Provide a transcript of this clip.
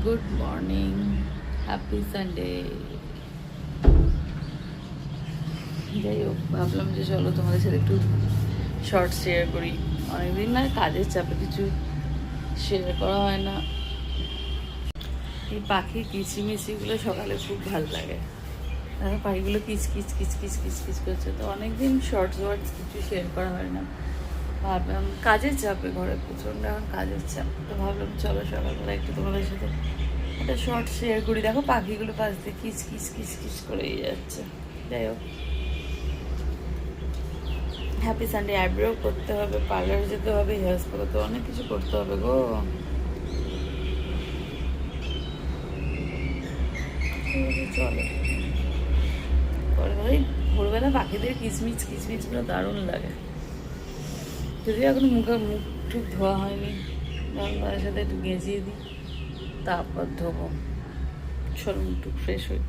Good morning, happy Sunday. যাই হোক, ভাবলাম যে চলো তোমাদের সাথে একটু শর্ট শেয়ার করি। অনেকদিন না কাজের চাপে কিছু শেয়ার করা হয় না। এই পাখির কিচিমিচিগুলো সকালে খুব ভালো লাগে। দেখো পাখিগুলো কিচ কিচ কিচ কিচ কিচ কিচ করছে। তো অনেকদিন শর্টস ওয়ার্ডস কিছু শেয়ার করা হয় না। ভাবলাম কাজের চাপে, ঘরে প্রচণ্ড এখন কাজের চাপ, তো ভাবলাম চলো সকালবেলা একটু তোমাদের সাথে একটা শর্ট শেয়ার করি। দেখো পাখিগুলো পাশ দিয়ে কিচ কিচ কিচ কিচ করেই যাচ্ছে। যাই হোক, হ্যাপি সানডে। আইব্রো করতে হবে, পার্লারে যেতে হবে, হেয়ার স্পা করতে হবে, অনেক কিছু করতে হবে গো। চলো পরে ওই ভোরবেলা পাখিদের কিচমিচ কিচমিচগুলো দারুণ লাগে। যদিও এখন মুখ টুক ধোয়া হয়নি, তার সাথে একটু গেঁজিয়ে দিই, তারপর ধোবো। চলো মুখ টুক ফ্রেশ হই।